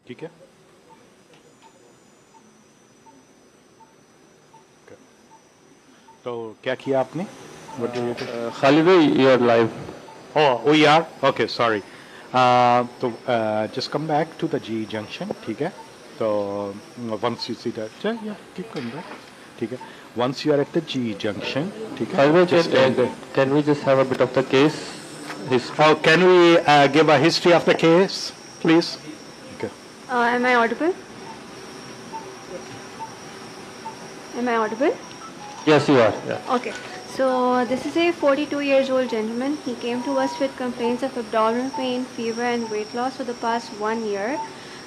ठीक है? तो क्या किया आपने? Khalid bhai, you are live. Oh, we are? Okay, sorry. So just come back to the G junction, ठीक है? So once you see that, yeah, keep coming back. ठीक है? Once you are at the G junction, ठीक है? Khalid bhai, can we just have a bit of the case history? Oh, can we give a history of the case, please? Okay. Am I audible? Am I audible? Yes, you are. Yeah. Okay. So this is a 42-year-old gentleman. He came to us with complaints of abdominal pain, fever, and weight loss for the past 1 year.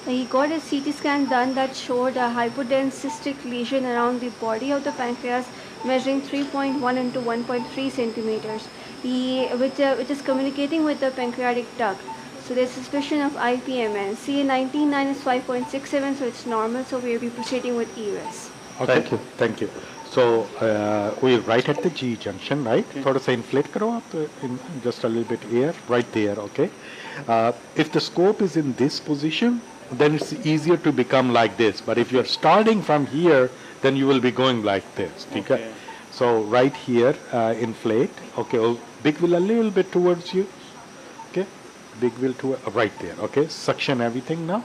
He got a CT scan done that showed a hypodense cystic lesion around the body of the pancreas, measuring 3.1 into 1.3 centimeters, which is communicating with the pancreatic duct. So there's suspicion of IPMN. CA19-9 is 5.67, so it's normal. So we'll be proceeding with EUS. Okay. Thank you. Thank you. So we're right at the G junction, right? थोड़ा सा inflate करो आप, just a little bit air, right there, okay? If the scope is in this position, then it's easier to become like this. But if you're starting from here, then you will be going like this, okay? So right here, inflate, okay? Oh, big wheel a little bit towards you, okay? Big wheel to right there, okay? Suction everything now,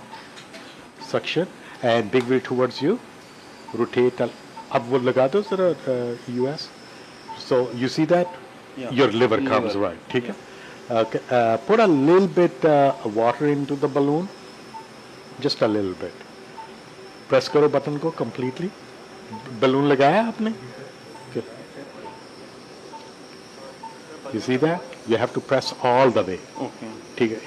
suction, and big wheel towards you, rotate. अब वो लगा दो जरा US. So you see that? Yeah. Your liver comes right. ठीक है? Okay. Put a little bit water into the balloon. Just a little bit. Press करो button को completely. Balloon लगाया आपने? Okay. You see that? You have to press all the way. Okay. ठीक है?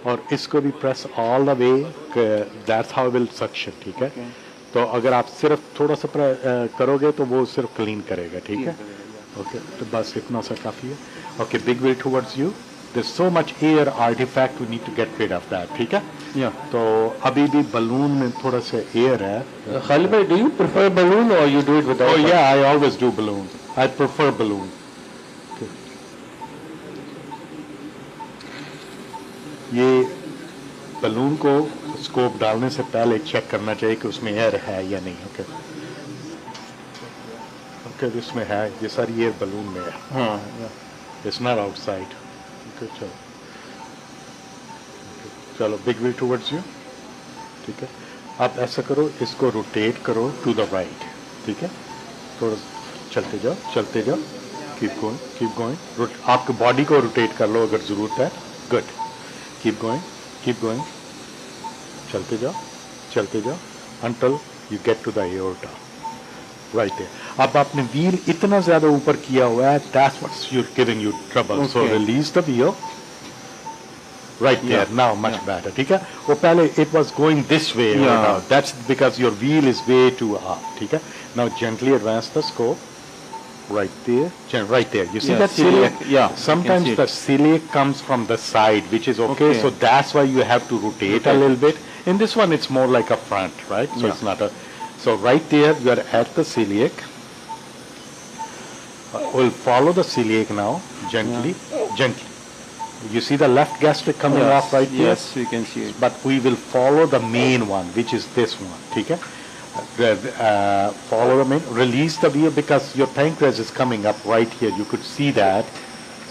और इसको भी press all the way. That's how it will suction. ठीक है? तो अगर आप सिर्फ थोड़ा सा करोगे तो वो सिर्फ clean करेगा. ठीक है? Okay. तो बस इतना सा काफी है. Okay. Big wheel towards you. There's so much air artifact. We need to get rid of that. ठीक है? Yeah. तो अभी भी balloon में थोड़ा सा air है. Khalid bhai, do you prefer balloon or you do it without? Oh yeah, I always do balloon. I prefer balloon. Okay. ये balloon को scope डालने से पहले check करना चाहिए कि उसमें air है या नहीं. Okay. Okay, इसमें है. ये सारी air balloon में है. हाँ. It's not outside. Okay, चलो. चलो, big wheel towards you. ठीक है. आप ऐसा करो, इसको rotate करो to the right. ठीक है. थोड़ा चलते जाओ. Keep going. आपके body को rotate कर लो अगर जरूरत है. Good. Keep going. चलते जाओ until you get to the aorta. Right there. अब आपने wheel इतना ज़्यादा ऊपर किया हुआ है, that's what's giving you trouble. Okay. So release the wheel. Right there. Yeah. Now much better. ठीक है? वो पहले it was going this way. Yeah. That's because your wheel is way too up. ठीक है? Now gently advance the scope. Right there. You see that celiac? Yeah. Sometimes the celiac comes from the side, which is okay. So that's why you have to rotate a little bit. In this one, it's more like a front, right? So it's not a. So right there, we are at the celiac. We'll follow the celiac now, gently. You see the left gastric coming off right there? Yes, you can see it. But we will follow the main one, which is this one. Okay? Follow the main. Release the wheel because your pancreas is coming up right here. You could see that.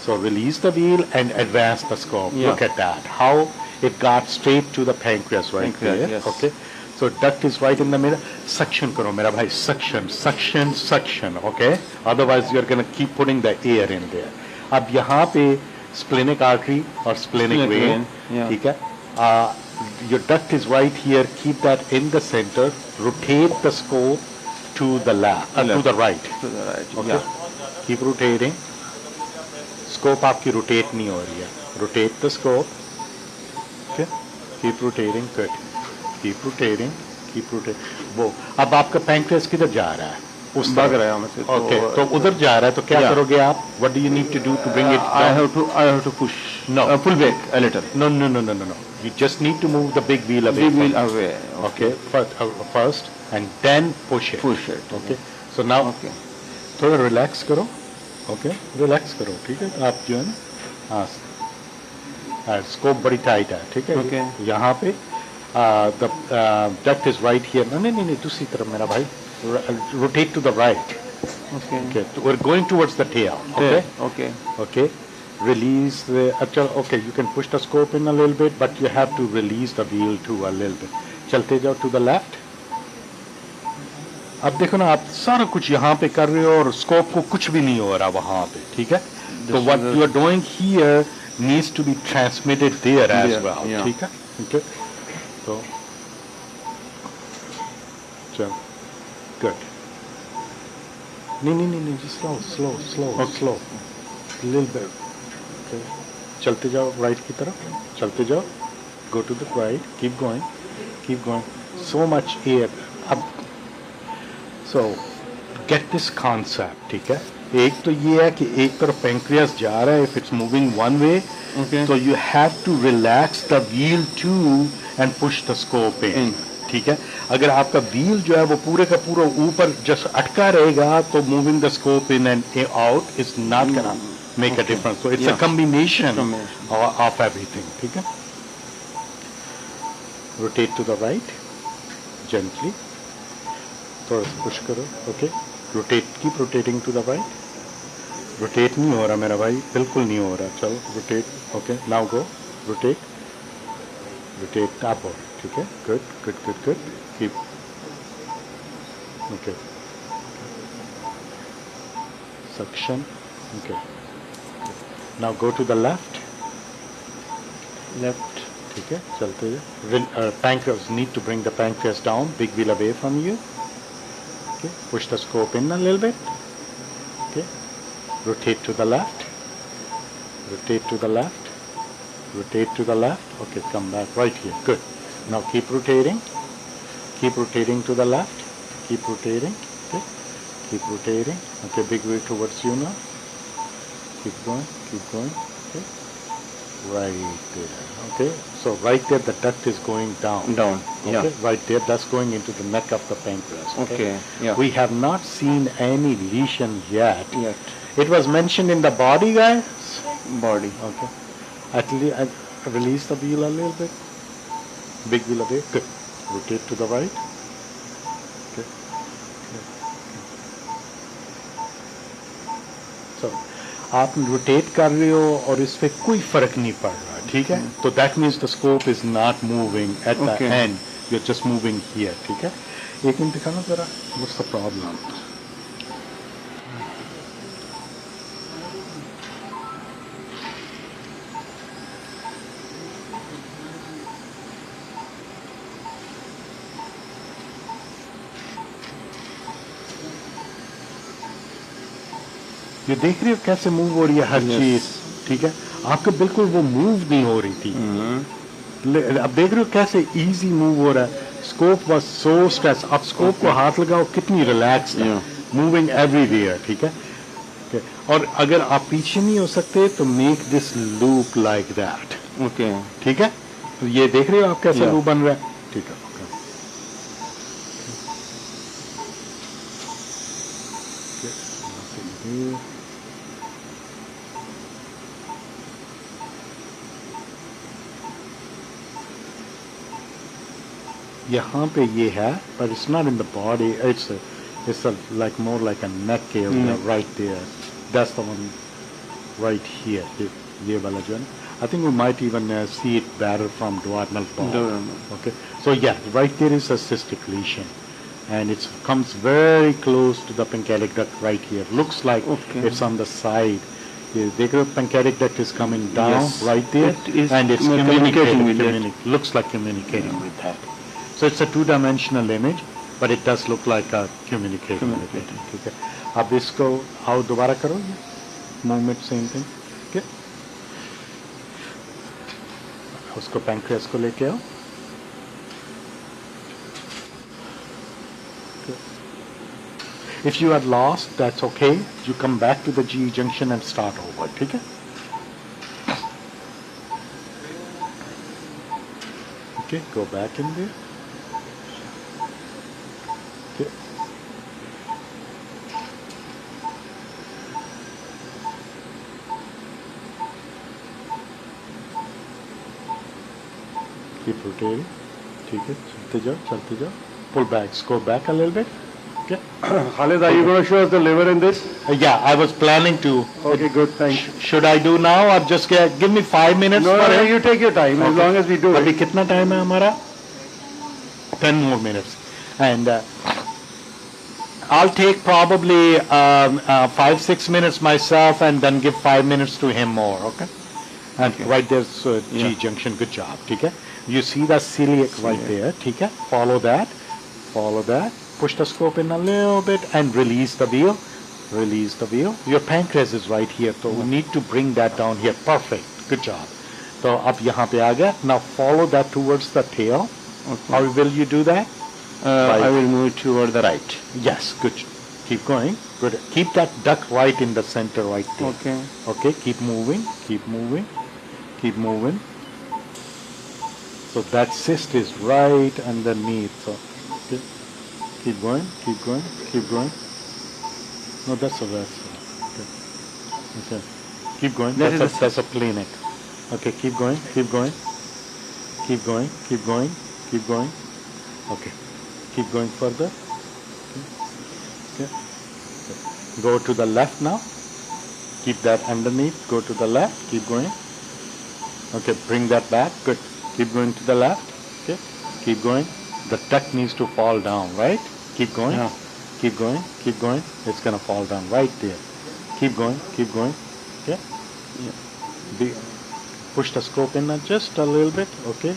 So release the wheel and advance the scope. Yeah. Look at that. How it got straight to the pancreas right there. Yes. Okay? So duct is right in the middle. Suction karo, mera bhai. Suction. Okay? Otherwise, you're going to keep putting the air in there. अब यहाँ पे splenic artery or splenic Splenic vein, vein, yeah. ठीक है? Your duct is right here. Keep that in the center. Rotate the scope to the left, to the right. To the right. Okay. Yeah. Keep rotating. Scope आपकी rotate नहीं हो रही है. Rotate the scope. Okay. Keep rotating. Good. Keep rotating. Keep rotating. वो अब आपका pancreas किधर जा रहा है? उस भाग तरफ. रहा है हमें से. Okay. तो उधर जा रहा है तो क्या Yeah. करोगे आप? What do you need to do to bring it I down? have to push. No. Pull back a little. No. You just need to move the big wheel away. Big from wheel it. away. Okay. First and then push it. Push it. Okay. So now Okay. थोड़ा relax करो. Okay relax करो. ठीक है आप जो है ना हाँ स्कोप बड़ी टाइट है. ठीक है Okay. यहाँ पे the duct is right here. नहीं दूसरी तरफ मेरा भाई. Rotate to the right. Okay. Okay, we're going towards the tail. Okay. Okay. Okay. Release the actual. Okay, you can push the scope in a little bit, but you have to release the wheel too a little bit. चलते जाओ to the left. अब देखो ना आप सारा कुछ यहाँ पे कर रहे हो और स्कोप को कुछ भी नहीं हो रहा वहाँ पे. ठीक है. तो what you are doing here needs to be transmitted there as There, well. yeah. ठीक है. Okay. तो चल. Good. नहीं just slow. Little bit. Okay. चलते जाओ राइट की तरफ. चलते जाओ. Go to the right. Keep going. So much air. अब so get this concept. ठीक है. एक तो ये है कि एक तरफ pancreas जा रहा है. If it's moving one way, Okay. so you have to relax the wheel too and push the scope in. ठीक है. अगर आपका व्हील जो है वो पूरे का पूरा ऊपर जस्ट अटका रहेगा तो moving the scope in and out is not gonna make a difference. So it's a combination of everything. ठीक है. Rotate to the right gently. थोड़ा सा पुश करो. Okay. Rotate. Keep rotating to the right. Rotate नहीं हो रहा मेरा भाई. बिल्कुल नहीं हो रहा. चलो rotate. Okay. Now go. Rotate upward. ठीक है. Good. Keep. Okay. Suction. Okay. Now go to the left. Left. ठीक है. चलते जाओ. Pancreas need to bring the pancreas down. Big wheel away from you. Okay. Push the scope in a little bit. Okay. Rotate to the left. Rotate to the left. Okay. Come back right here. Good. Now keep rotating. Keep rotating to the left. Keep rotating. Okay. Keep rotating. Okay. Big wheel towards you now. Keep going. Okay. Right there. Okay. So right there the duct is going down. Down. Okay. Yeah. Right there. That's going into the neck of the pancreas. Okay. Yeah. We have not seen any lesion yet. Yet. It was mentioned in the body, guys. Body. Okay. At least release the wheel a little bit. Big wheel away. Good. Rotate to the right. Okay. So, आप rotate कर रहे हो और इस पे कोई फर्क नहीं पड़ रहा. ठीक है. तो that means the scope is not moving at the Okay. end. You're just moving here. ठीक है. एक मिनट दिखाना जरा. What's the problem? ये देख रहे हो कैसे मूव हो रही है हर चीज. ठीक है. आपको बिल्कुल वो मूव नहीं हो रही थी. अब देख रहे हो कैसे इजी मूव हो रहा है. Scope was so stress. अब स्कोप को हाथ लगाओ कितनी रिलैक्स है. Moving everywhere. ठीक है. और अगर आप पीछे नहीं हो सकते तो make this loop like that. Okay. ठीक है. तो ये देख रहे हो आप कैसे लूप बन रहा है. ठीक है. यहाँ पे ये है, but it's not in the body. It's like more like a neck area right there. That's the one right here. ये वाला जो है. I think we might even see it better from duodenal bone. Okay. So yeah, right there is a cystic lesion, and it comes very close to the pancreatic duct right here. Looks like it's on the side. ये देख रहे हो, pancreatic duct is coming down Yes. right there, It is and it's communicating with that. looks like communicating with that. So it's a two-dimensional image, but it does look like a communicating with it. ठीक है. अब इसको आओ दोबारा करो, movement same thing. Okay. उसको pancreas को लेके आओ. If you are lost, that's okay. You come back to the GE junction and start over. ठीक है? Okay, go back in there. Okay. Keep rotating. ठीक है, चलते जाओ. Pull back, go back a little bit. Okay. Khalid, are you going to show us the liver in this? Yeah, I was planning to. Okay, good, thanks. Should I do now or just give me 5 minutes? No, for no, it? you take your time, as Okay. long as we do अभी it. कितना time है हमारा? 10 more minutes. And I'll take probably 5-6 minutes myself and then give 5 minutes to him more, okay? And right there's G junction, good job, ठीक है? You see that celiac right there, ठीक है? Follow that, push the scope in a little bit and release the wheel. Your pancreas is right here, so we need to bring that down here, perfect, good job. So अब यहाँ पे आ गया, now follow that towards the tail. Okay. How will you do that? I will move it toward the right. Yes, good. Keep going. Good. Keep that duct right in the center right there. Okay. Okay, keep moving. So that cyst is right underneath. So okay. Keep going. No, that's a vessel. Okay. Keep going. That's a plenic. Okay, keep going. Okay. Keep going further. Okay. Go to the left now. Keep that underneath. Go to the left. Keep going. Okay, bring that back. Good. Keep going to the left. Okay. Keep going. The duct needs to fall down, right? Keep going. Yeah. Keep going. It's gonna fall down right there. Keep going. Okay. Yeah. Push the scope in just a little bit. Okay.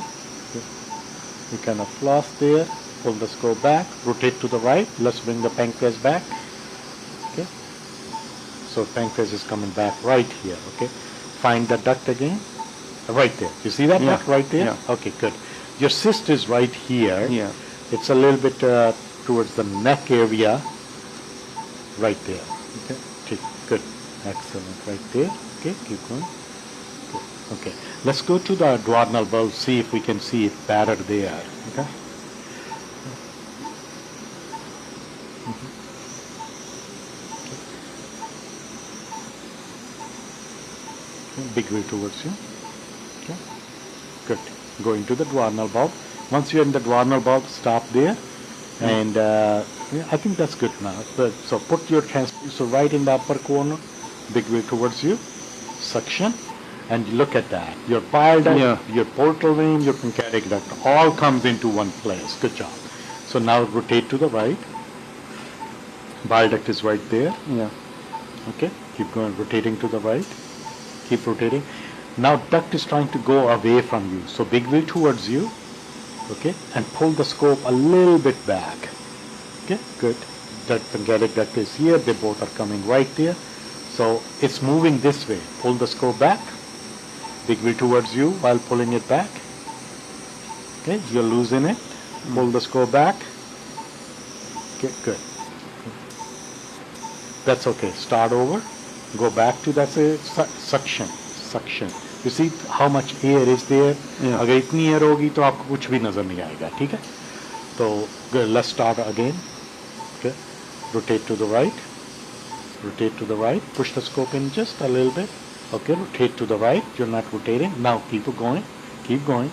You kind of floss there. Pull the scope back. Rotate to the right. Let's bring the pancreas back. Okay. So pancreas is coming back right here. Okay. Find the duct again. Right there. You see that duct right there? Yeah. Okay, good. Your cyst is right here. Yeah. It's a little bit towards the neck area. Right there. Okay. Good. Excellent. Right there. Okay. Keep going. Good. Okay. Let's go to the duodenal bulb. See if we can see it better there. Okay. Big wheel towards you. Okay. Good. Go into the duodenal bulb. Once you're in the duodenal bulb, stop there. And I think that's good now. So put your transducer right in the upper corner. Big wheel towards you. Suction. And look at that. Your bile duct, your portal vein, your pancreatic duct, all comes into one place. Good job. So now rotate to the right. Bile duct is right there. Yeah. Okay. Keep going. Rotating to the right. Keep rotating. Now duct is trying to go away from you. So big wheel towards you. Okay. And pull the scope a little bit back. Okay. Good. That pancreatic duct is here. They both are coming right there. So it's moving this way. Pull the scope back. Big wheel towards you while pulling it back. Okay. You're losing it. Pull the scope back. Okay. Good. That's okay. Start over. Go back to that suction. You see how much air is there? Yeah. अगर इतनी air होगी तो आपको कुछ भी नजर नहीं आएगा, ठीक है? तो good, let's start again. Okay. Rotate to the right. Push the scope in just a little bit. Okay. Rotate to the right. You're not rotating. Now keep going. Keep going.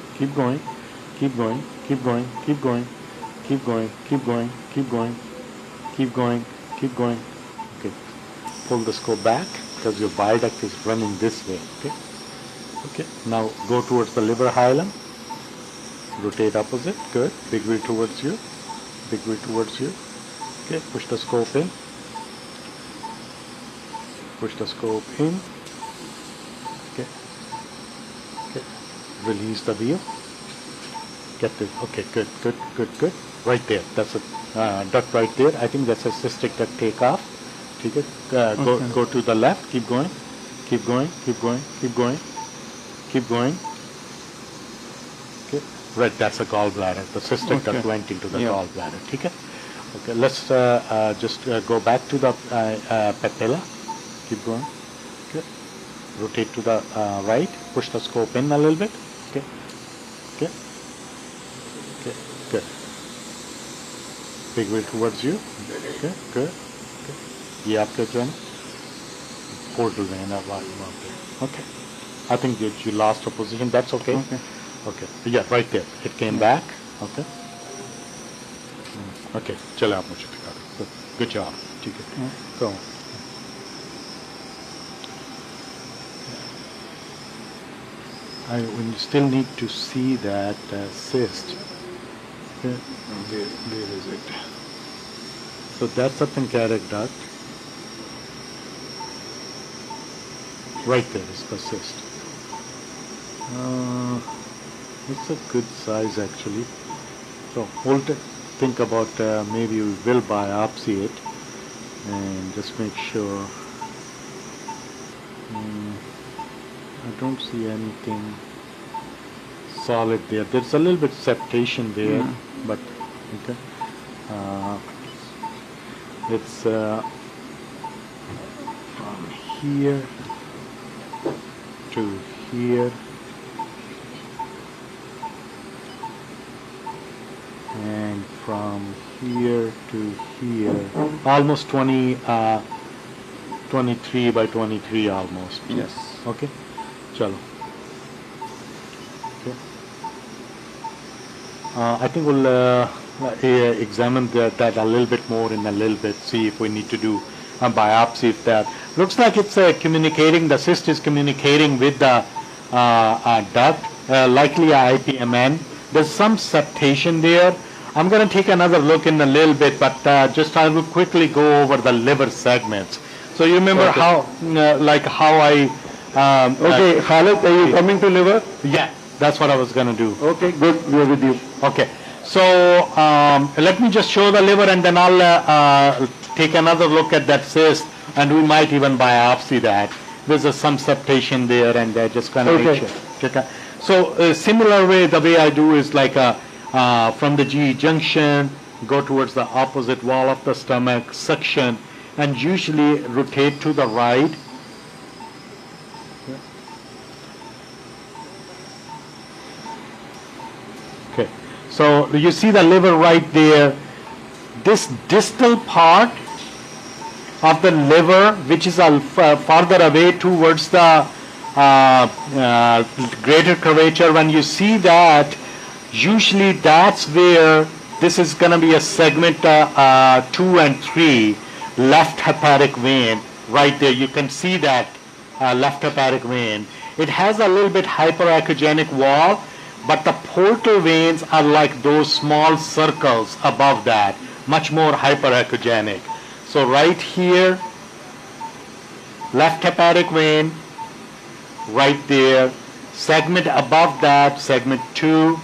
Okay. Pull the scope back because your bile duct is running this way. Okay. Okay. Now go towards the liver hilum. Rotate opposite. Good. Big wheel towards you. Okay. Push the scope in. Release the wheel. Get this. Okay, good, good, good, good. Right there. That's a duct right there. I think that's a cystic duct. Take off. Take it. Go to the left. Keep going. Keep going. Keep going. Keep going. Keep going. Okay. Right. That's a gallbladder. The cystic duct went into the gallbladder. Okay. Okay. Let's just go back to the patella. Keep going. Okay. Rotate to the right. Push the scope in a little bit. Okay. Okay. Okay. Good. Big wheel towards you. Okay. Good. Okay. ये आपके जो है ना portal vein है वहाँ पे. Okay. I think you lost a position. That's okay. Okay. Okay. Yeah, right there. It came back. Okay. Okay. चले आप मुझे दिखा दो. Good job. ठीक है. So. We still need to see that cyst. Okay. Where is it? So that's a pancreatic duct. Right there is the cyst. It's a good size actually. So hold it. Think about maybe we will biopsy it and just make sure. I don't see anything solid there. There's a little bit septation there, but okay. It's from here to here, and from here to here, almost 23 by 23 almost. Yes. Okay. Chalo. Okay. I think we'll examine that a little bit more in a little bit, see if we need to do a biopsy if that. Looks like it's communicating, the cyst is communicating with the duct, likely a IPMN. There's some septation there. I'm going to take another look in a little bit, but just I will quickly go over the liver segments. So you remember how I... Okay, Khalid, are you coming to liver? Yeah, that's what I was going to do. Okay, good. We are with you. Okay, so let me just show the liver and then I'll take another look at that cyst and we might even biopsy that. There's some septation there and just kind of make sure. So similar way, the way I do is like from the GE junction, go towards the opposite wall of the stomach, suction, and usually rotate to the right. Okay, so you see the liver right there. This distal part of the liver, which is farther away towards the greater curvature, when you see that, usually that's where this is going to be a segment 2 and 3, left hepatic vein. Right there, you can see that left hepatic vein. It has a little bit hyperechogenic wall, but the portal veins are like those small circles above that, much more hyperechogenic. So right here, left hepatic vein, right there, segment above that, segment 2,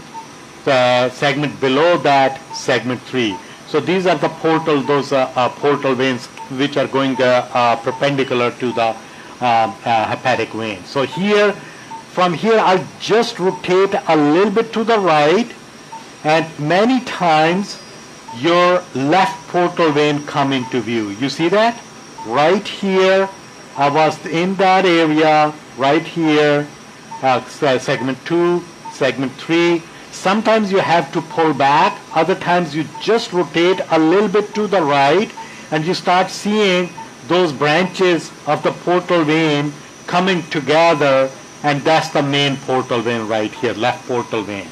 segment below that, segment 3. So these are the portal, those portal veins which are going perpendicular to the hepatic vein. So here, from here, I'll just rotate a little bit to the right, and many times your left portal vein come into view. You see that? Right here, I was in that area, right here, segment 2, segment 3. Sometimes you have to pull back, other times you just rotate a little bit to the right, and you start seeing those branches of the portal vein coming together, and that's the main portal vein right here, left portal vein.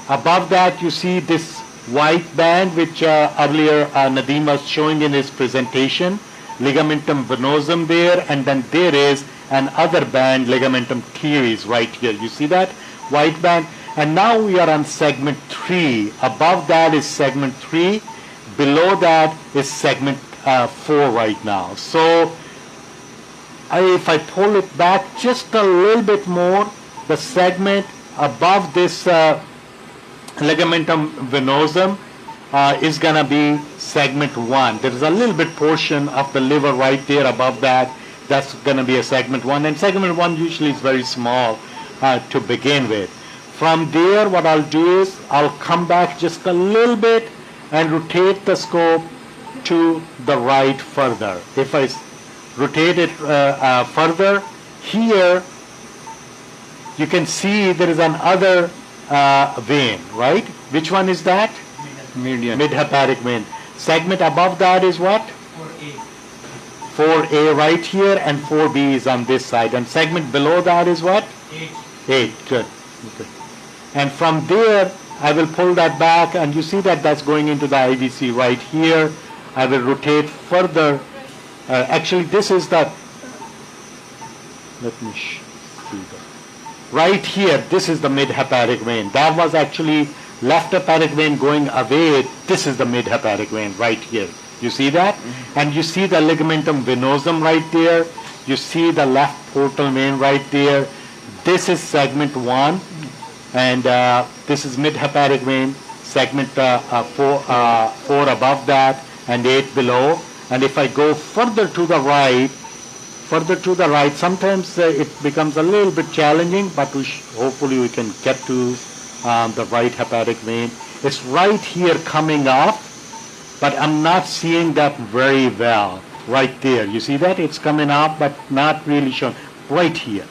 Above that, you see this white band, which earlier Nadeem was showing in his presentation, ligamentum venosum there, and then there is another band, ligamentum teres, right here. You see that white band? And now we are on segment 3. Above that is segment 3. Below that is segment 4 right now. So if I pull it back just a little bit more, the segment above this ligamentum venosum is going to be segment 1. There is a little bit portion of the liver right there above that. That's going to be a segment 1. And segment 1 usually is very small to begin with. From there, what I'll do is I'll come back just a little bit and rotate the scope to the right further. If I rotate it further, here you can see there is another vein, right? Which one is that? Median. Mid-hepatic vein. Segment above that is what? 4A right here, and 4B is on this side. And segment below that is what? 8. Good. Okay. And from there, I will pull that back, and you see that that's going into the IVC right here. I will rotate further. Actually, this is the, let me see that. Right here, this is the mid-hepatic vein. That was actually left hepatic vein going away. This is the mid-hepatic vein right here. You see that? And you see the ligamentum venosum right there. You see the left portal vein right there. This is segment 1. And this is mid-hepatic vein, segment 4 above that, and 8 below. And if I go further to the right, sometimes it becomes a little bit challenging, but hopefully we can get to the right hepatic vein. It's right here coming up, but I'm not seeing that very well. Right there, you see that? It's coming up, but not really shown. Right here.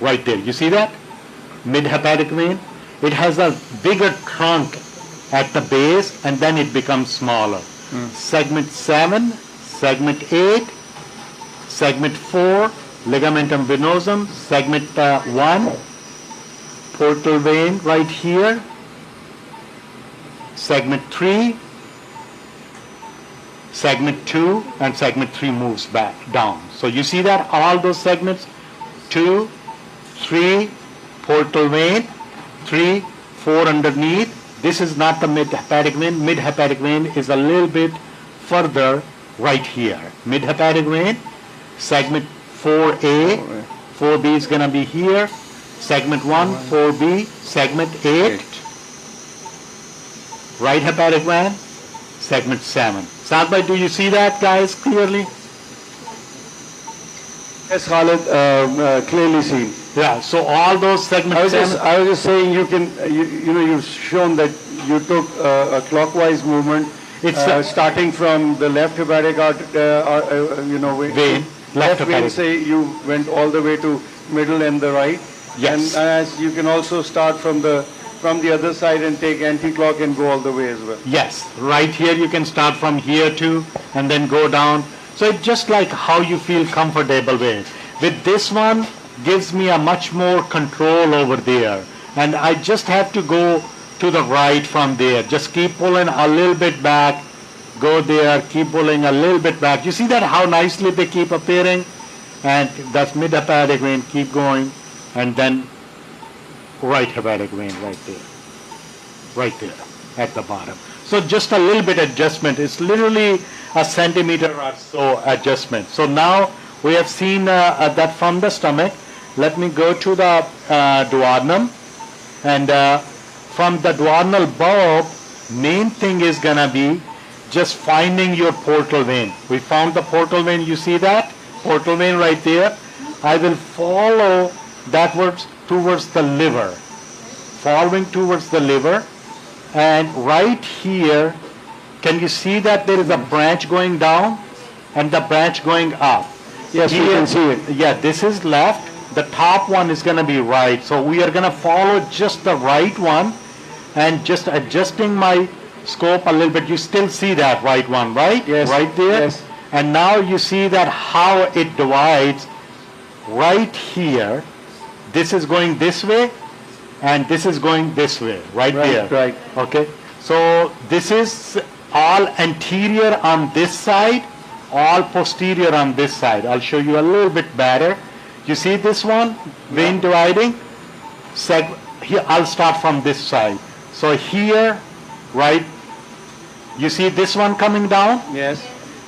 Right there, you see that? Mid-hepatic vein. It has a bigger trunk at the base, and then it becomes smaller. Segment 7, segment 8, segment 4, ligamentum venosum, segment 1, portal vein right here, segment 3, segment 2, and segment 3 moves back down. So you see that all those segments, 2, 3, portal vein, 3, 4 underneath. This is not the mid-hepatic vein. Mid-hepatic vein is a little bit further right here. Mid-hepatic vein, segment 4A, 4B is going to be here, segment 1, 4B, segment 8, right hepatic vein, segment 7. Sadbhai, do you see that, guys, clearly? Yes, Khalid, clearly seen. Yeah, so all those segments. I was just saying you can, you've shown that you took a clockwise movement. It's starting from the left hepatic vein, left vein, say you went all the way to middle and the right. Yes. And as you can also start from the other side and take anti-clock and go all the way as well. Yes, right here you can start from here too and then go down. So it's just like how you feel comfortable with. With this one, gives me a much more control over there. And I just have to go to the right from there. Just keep pulling a little bit back, go there, keep pulling a little bit back. You see that how nicely they keep appearing? And that's mid-hepatic vein, keep going, and then right hepatic vein right there at the bottom. So just a little bit adjustment. It's literally a centimeter or so adjustment. So now we have seen that from the stomach. Let me go to the duodenum, and from the duodenal bulb, main thing is gonna be just finding your portal vein. We found the portal vein, you see that? Portal vein right there. I will follow backwards towards the liver, following towards the liver, and right here, can you see that there is a branch going down and the branch going up? Yes, you can see it. Yeah, this is left. The top one is going to be right. So we are going to follow just the right one and just adjusting my scope a little bit. You still see that right one, right? Yes. Right there? Yes. And now you see that how it divides right here. This is going this way and this is going this way, right there. Right. Okay. So this is all anterior on this side, all posterior on this side. I'll show you a little bit better. You see this one, vein dividing? Here, I'll start from this side. So here, right, you see this one coming down? Yes.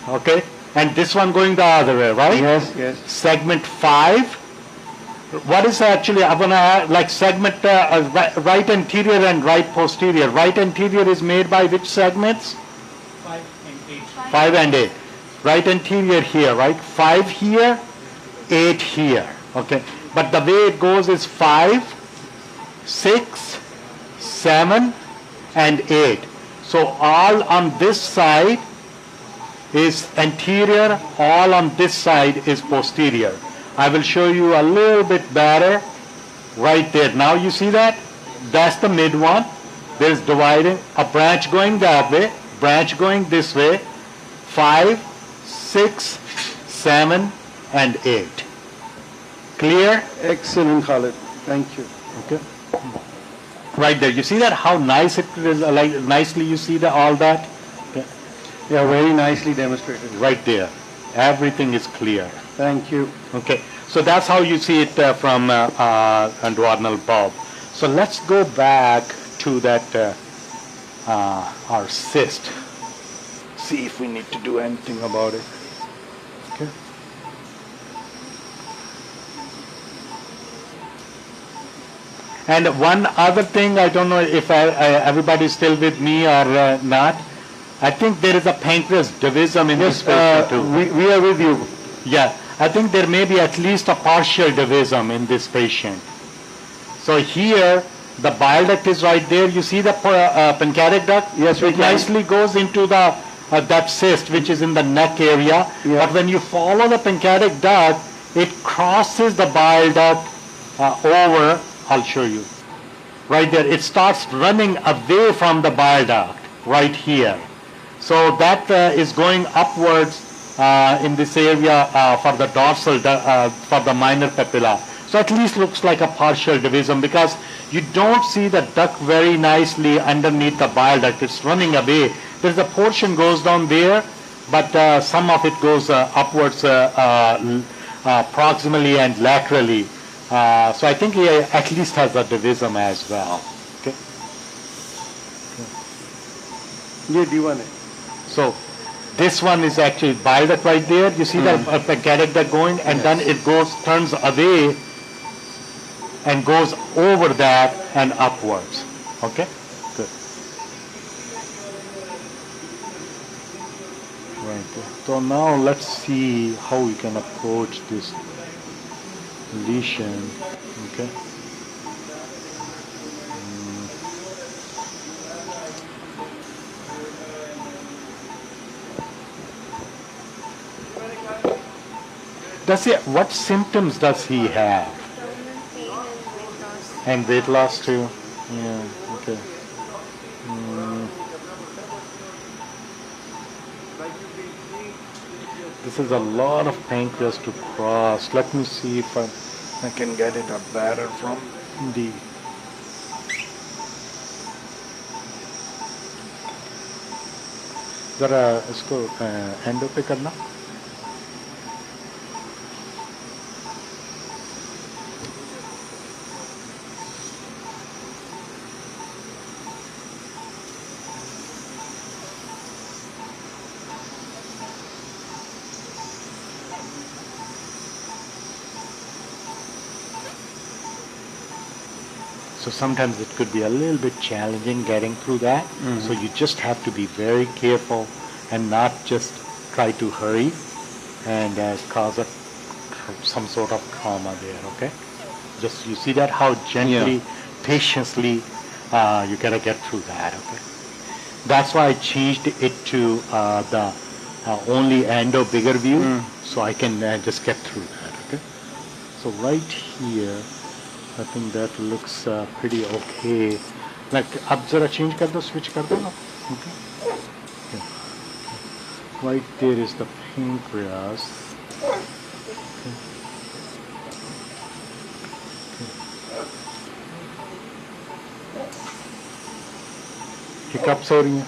Okay, and this one going the other way, right? Yes, yes. Segment 5, What is actually, I'm going to like segment right anterior and right posterior. Right anterior is made by which segments? 5 and 8. Right anterior here, right? 5 here, 8 here. Okay. But the way it goes is 5, 6, 7, and 8. So all on this side is anterior, all on this side is posterior. I will show you a little bit better right there. Now you see that? That's the mid one. There's dividing, a branch going that way, branch going this way, 5, 6, 7, and 8. Clear? Excellent, Khalid. Thank you. Okay. Right there. You see that? How nice it is, like nicely you see that, all that? Okay. Yeah, very nicely demonstrated. Right there. Everything is clear. Thank you. Okay. So that's how you see it from duodenal bulb. So let's go back to that our cyst. See if we need to do anything about it. Okay. And one other thing, I don't know if everybody's still with me or not. I think there is a pancreas divisum in this patient too. We are with you. Yeah, I think there may be at least a partial divisum in this patient. So here, the bile duct is right there. You see the pancreatic duct? Yes, we it can. nicely goes into the that cyst which is in the neck area. Yeah. But when you follow the pancreatic duct, it crosses the bile duct over. I'll show you. Right there, it starts running away from the bile duct right here. So that is going upwards in this area for the dorsal, for the minor papilla. So at least looks like a partial divisum because you don't see the duct very nicely underneath the bile duct. It's running away. There's a portion goes down there, but some of it goes upwards proximally and laterally. So I think he at least has a divisum as well. Okay. Yeah, D1. So this one is actually bile duct right there. You see the pancreatic duct going, and then it goes, turns away, and goes over that and upwards. Okay. Good. Right. So now let's see how we can approach this lesion. Okay. Does he? What symptoms does he have? Abdominal pain and weight loss. And weight loss too. Yeah. Okay. This is a lot of pancreas to cross. Let me see if I can get it up better from the. जरा इसको endo पे करना. So sometimes it could be a little bit challenging getting through that. So you just have to be very careful and not just try to hurry and cause some sort of trauma there, okay? Just you see that how gently, patiently you gotta get through that, okay? That's why I changed it to the only endo bigger view so I can just get through that, okay? So right here, I think that looks pretty okay. Like, अब जरा change कर दो, switch कर दो ना. Okay. Okay. Right there is the pancreas. Okay. Hiccups हो रही हैं.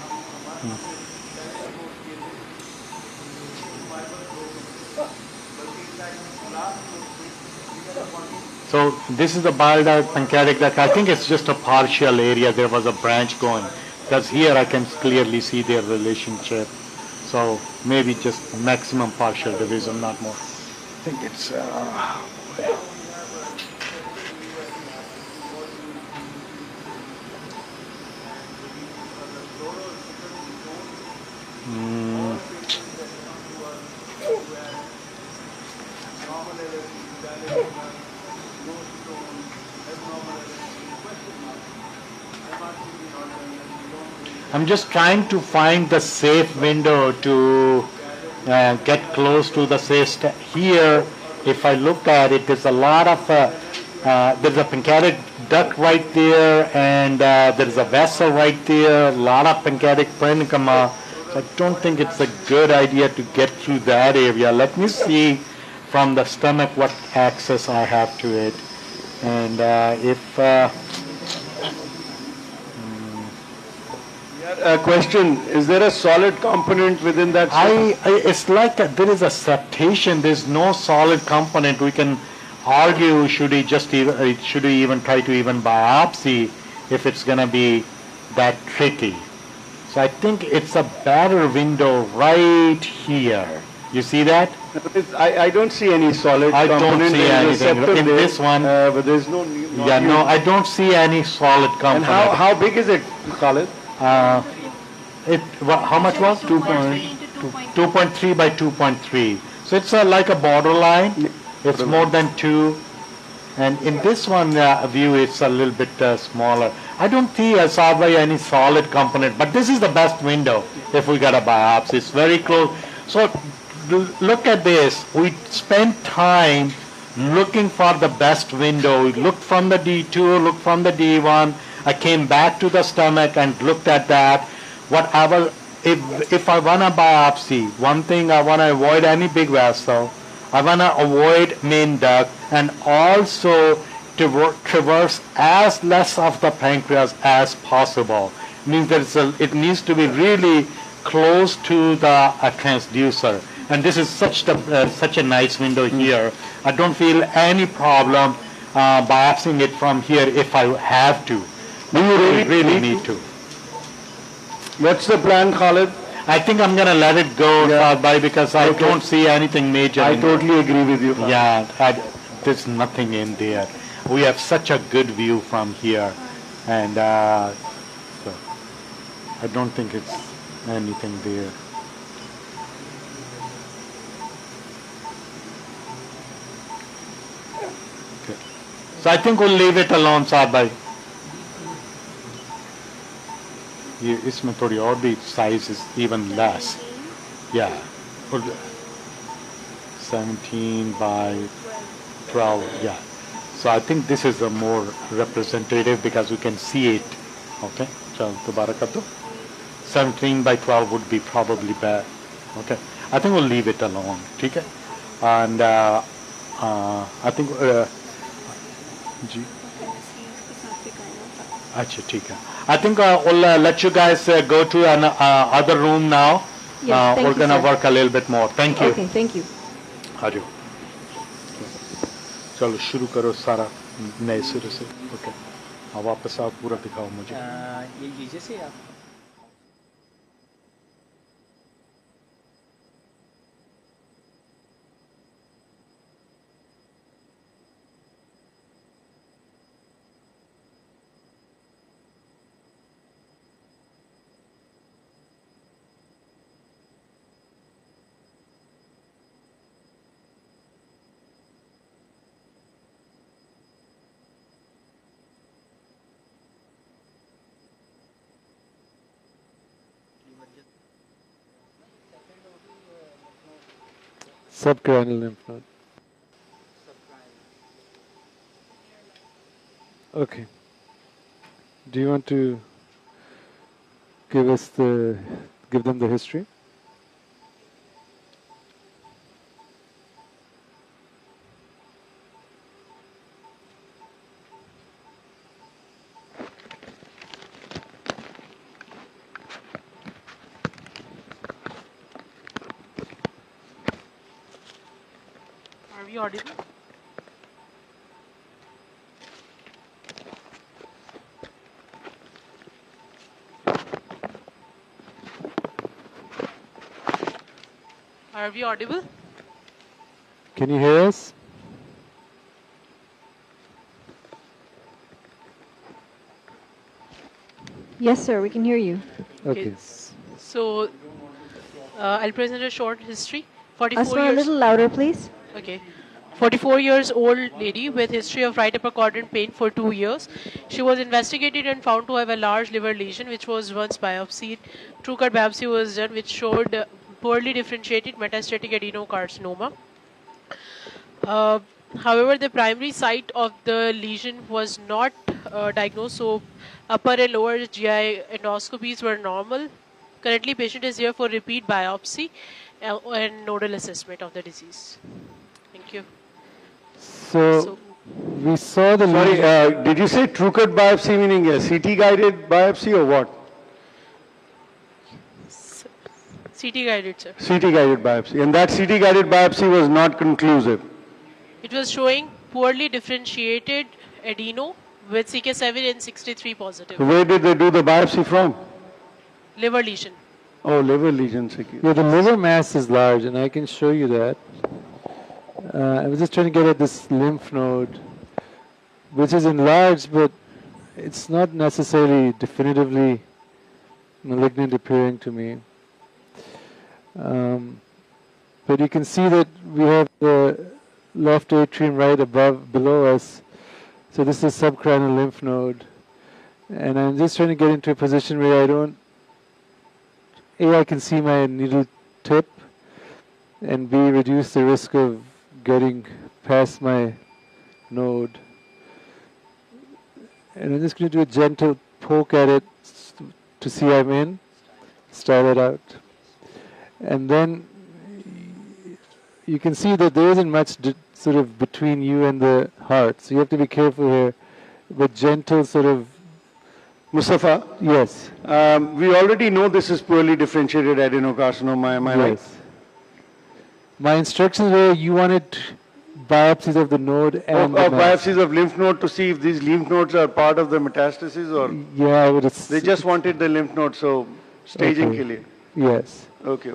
So this is the bile duct, pancreatic duct. I think it's just a partial area. There was a branch going. Because here I can clearly see their relationship. So maybe just maximum partial division, not more. I think it's I'm just trying to find the safe window to get close to the safe. Here, if I look at it, there's a lot of, there's a pancreatic duct right there, and there's a vessel right there, a lot of pancreatic parenchyma. So I don't think it's a good idea to get through that area. Let me see from the stomach what access I have to it. And if Question, is there a solid component within that? it's like there is a septation. There's no solid component. We can argue should he even try to even biopsy if it's going to be that tricky. So I think it's a better window right here. You see that? I don't see any solid I component. don't see anything in this one. But there's no. Yeah, no, I don't see any solid component. And how big is it, Khalid? How much was 2.3 by 2.3. So it's like a borderline. It's more than 2. And in this one view, it's a little bit smaller. I don't see any solid component, but this is the best window if we got a biopsy. It's very close. So look at this. We spent time looking for the best window. We looked from the D2, looked from the D1. I came back to the stomach and looked at that. Whatever, if I want to biopsy, one thing I want to avoid any big vessel. I want to avoid main duct and also to traverse as less of the pancreas as possible. Means that it needs to be really close to the transducer. And this is such a nice window here. I don't feel any problem biopsying it from here if I have to. Do you really need to? What's the plan, Khalid? I think I'm going to let it go, because I don't see anything major. I totally agree with you. Yeah, there's nothing in there. We have such a good view from here, and so I don't think it's anything there. Okay. So I think we'll leave it alone, Saad bhai. ये इसमें थोड़ी और भी size is even less. Yeah, 17 by 12. Yeah, so I think this is a more representative because we can see it. Okay, चल दोबारा कर दो. 17 by 12 would be probably bad. Okay, I think we'll leave it alone. ठीक है? And I think जी. अच्छा ठीक है. I think we'll let you guys go to an other room now. Yes, thank we're you, going to sir. work a little bit more. Thank you. Okay, thank you. आ जाओ. चलो शुरू करो सारा नए सिरे से. ओके. अब वापस आओ, पूरा दिखाओ मुझे. ये जैसे आप Subcranial lymph node. Okay. Do you want to give them the history? Are we audible? Are we audible? Can you hear us? Yes, sir, we can hear you. Okay. So I'll present a short history. 44 Asma, a years. little louder, please. Okay. 44 years old lady with history of right upper quadrant pain for 2 years. She was investigated and found to have a large liver lesion which was once biopsied. True cut biopsy was done which showed poorly differentiated metastatic adenocarcinoma. Uh, However, the primary site of the lesion was not diagnosed, so upper and lower GI endoscopies were normal. Currently, patient is here for repeat biopsy and nodal assessment of the disease. Thank you. So we saw the Sorry, lesion. did you say true cut biopsy meaning a CT guided biopsy or what? CT guided, sir. CT guided biopsy. And that CT guided biopsy was not conclusive. It was showing poorly differentiated adeno with CK7 and 63 positive. Where did they do the biopsy from? Liver lesion. Oh, liver lesion. Yeah, the liver mass is large, and I can show you that. I was just trying to get at this lymph node, which is enlarged, but it's not necessarily definitively malignant appearing to me. But you can see that we have the left atrium right below us. So this is subcranial lymph node. And I'm just trying to get into a position where I can see my needle tip, and B, reduce the risk of getting past my node. And I'm just going to do a gentle poke at it to see I'm in, start it out. And then you can see that there isn't much sort of between you and the heart. So you have to be careful here, but gentle sort of. Mustafa? Yes. We already know this is poorly differentiated adenocarcinoma, am I right? Yes. My instructions were you wanted biopsies of the node and Or the mass. biopsies of lymph node to see if these lymph nodes are part of the metastasis or Yeah, but they just wanted the lymph node, so staging Okay. ke liye. Yes. Okay.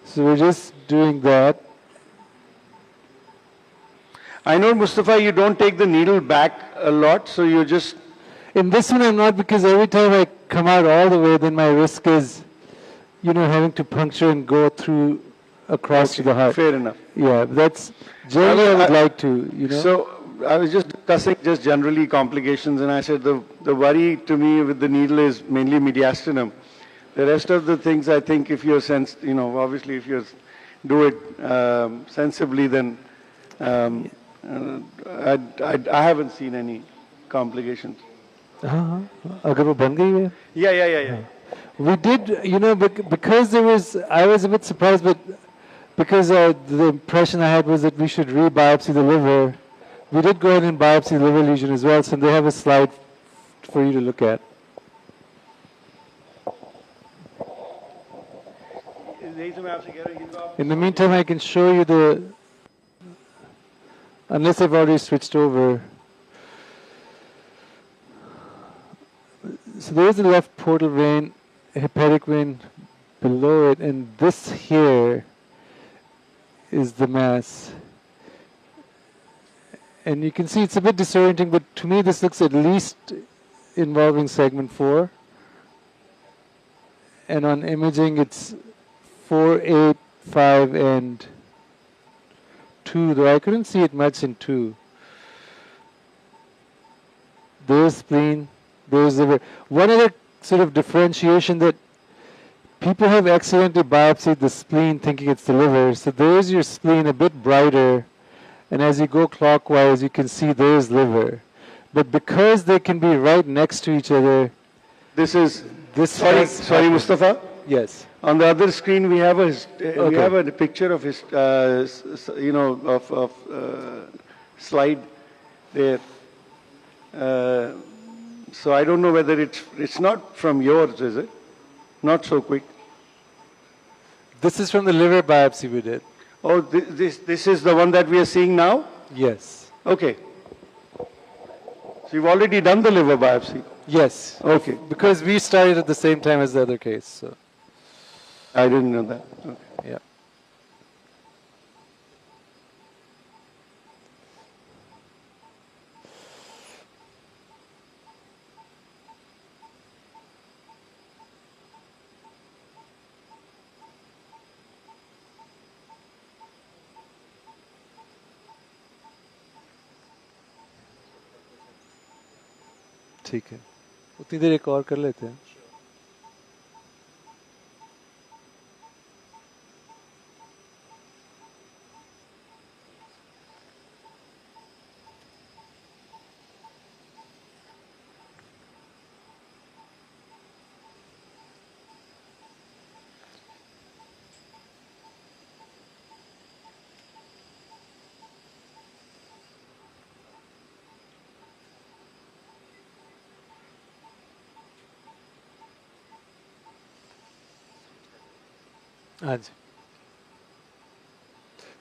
So we're just doing that. I know, Mustafa, you don't take the needle back a lot, so you just... In this one I'm not, because every time I come out all the way, then my risk is, having to puncture and go through across to the heart. Fair enough. Yeah, that's generally I would like to, So I was just discussing just generally complications, and I said the worry to me with the needle is mainly mediastinum. The rest of the things, I think, if you're obviously if you do it sensibly, then I haven't seen any complications. अगर वो बन गई है? Yeah. We did, because I was a bit surprised, but because the impression I had was that we should re-biopsy the liver, we did go ahead and biopsy the liver lesion as well, so they have a slide for you to look at. In the meantime, I can show you unless I've already switched over. So there's the left portal vein, hepatic vein below it, and this here is the mass. And you can see it's a bit disorienting, but to me this looks at least involving segment 4. And on imaging it's 4, 8, 5, and 2, though I couldn't see it much in 2. There's spleen. There's liver. One other sort of differentiation that people have accidentally biopsied the spleen thinking it's the liver. So there's your spleen a bit brighter, and as you go clockwise you can see there's liver. But because they can be right next to each other, Sorry, Mustafa. Yes. On the other screen we have a picture of his slide there. So I don't know whether it's not from yours, is it? Not so quick. This is from the liver biopsy we did. Oh, this is the one that we are seeing now? Yes. Okay. So you've already done the liver biopsy? Yes. Okay. Because we started at the same time as the other case. So. I didn't know that. Okay. Yeah. ठीक है, उतनी देर एक और कर लेते हैं. हाँ जी.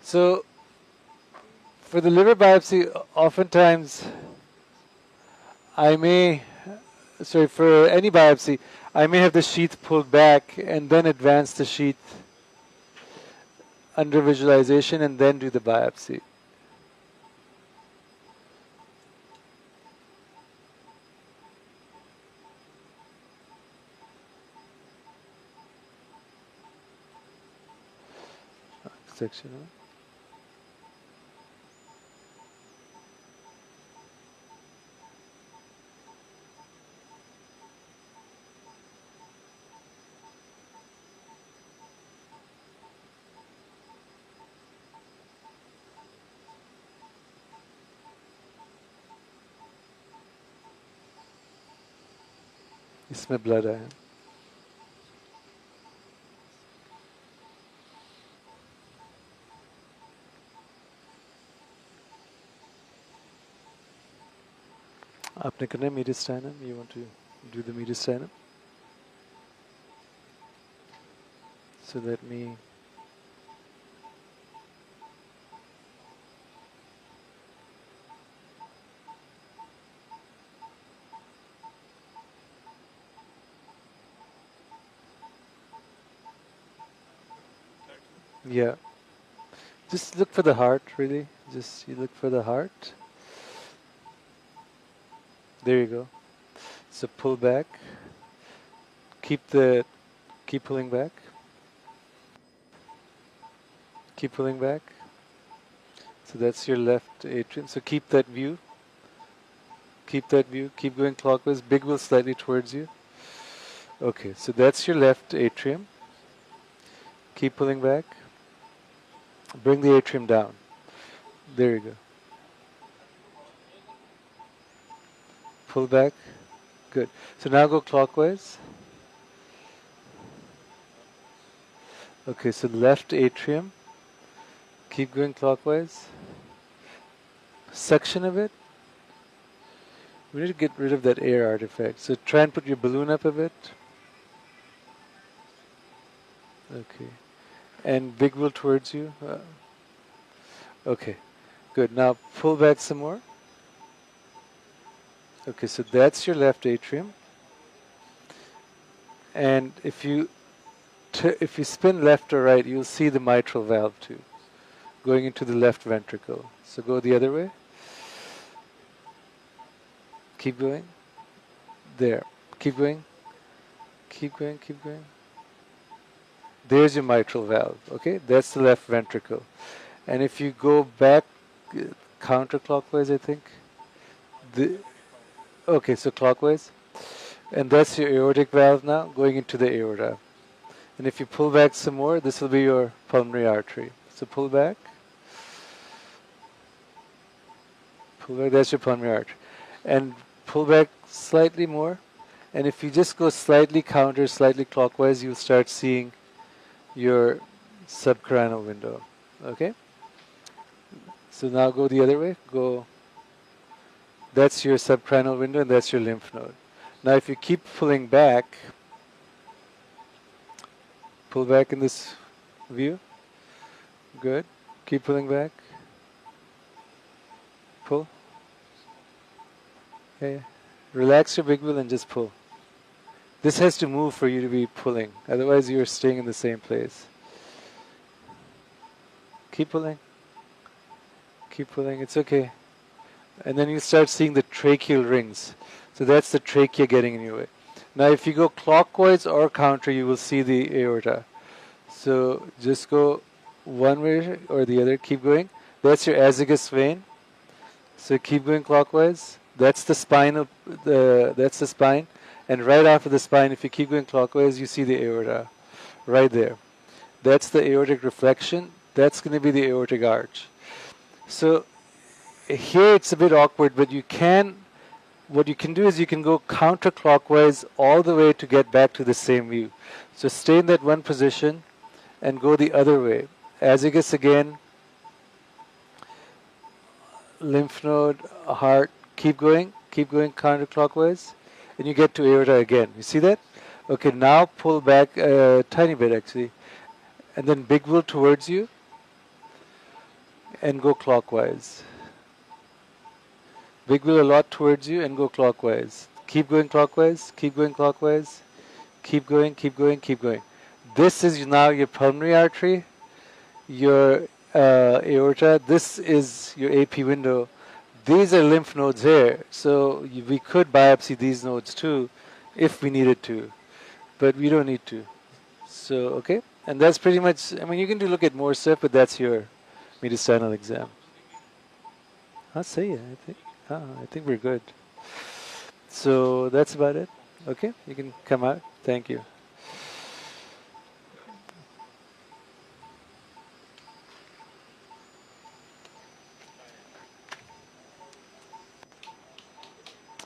So, for the liver biopsy, oftentimes for any biopsy, I may have the sheath pulled back and then advance the sheath under visualization and then do the biopsy. Section. इसमें ब्लड है. आपने करना है mediastinum. You want to do the mediastinum? So let me. Yeah. Just look for the heart, really. Just you look for the heart. There you go. So pull back. Keep pulling back. Keep pulling back. So that's your left atrium. So keep that view. Keep that view. Keep going clockwise. Big wheel slightly towards you. Okay, so that's your left atrium. Keep pulling back. Bring the atrium down. There you go. Pull back. Good. So now go clockwise. Okay, so left atrium. Keep going clockwise. Suction a bit. We need to get rid of that air artifact. So try and put your balloon up a bit. Okay. And big wheel towards you. Okay. Good. Now pull back some more. Okay, so that's your left atrium. And if you spin left or right, you'll see the mitral valve too, going into the left ventricle. So go the other way. Keep going. There. Keep going. Keep going, keep going. There's your mitral valve, okay? That's the left ventricle. And if you go back counterclockwise, I think. Okay, so clockwise. And that's your aortic valve now, going into the aorta. And if you pull back some more, this will be your pulmonary artery. So pull back. Pull back, that's your pulmonary artery. And pull back slightly more. And if you just go slightly counter, slightly clockwise, you'll start seeing your subcarinal window. Okay? So now go the other way. Go. That's your subcarinal window and that's your lymph node. Now if you keep pulling back, pull back in this view. Good. Keep pulling back. Pull. Okay. Relax your big wheel and just pull. This has to move for you to be pulling. Otherwise you're staying in the same place. Keep pulling. Keep pulling. It's okay. And then you start seeing the tracheal rings. So that's the trachea getting in your way. Now if you go clockwise or counter, you will see the aorta. So just go one way or the other. Keep going. That's your azygous vein. So keep going clockwise. That's the spine of that's the spine, and right after the spine, if you keep going clockwise, you see the aorta, right there. That's the aortic reflection. That's going to be the aortic arch. So here it's a bit awkward, but what you can do is you can go counterclockwise all the way to get back to the same view. So stay in that one position and go the other way. Azygos again, lymph node, heart, keep going counterclockwise, and you get to aorta again. You see that? Okay, now pull back a tiny bit actually, and then big wheel towards you, and go clockwise. Big wheel a lot towards you and go clockwise. Keep going clockwise, keep going clockwise, keep going, keep going, keep going. This is now your pulmonary artery, your aorta. This is your AP window. These are lymph nodes here, so we could biopsy these nodes too if we needed to, but we don't need to. So, okay, and that's pretty much, I mean, you can look at more stuff, but that's your mediastinal exam. I'll say it, I think we're good. So that's about it. Okay, you can come out. Thank you.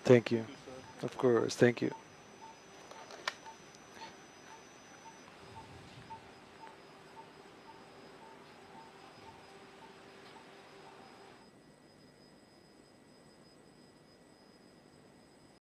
Thank you. Of course, thank you.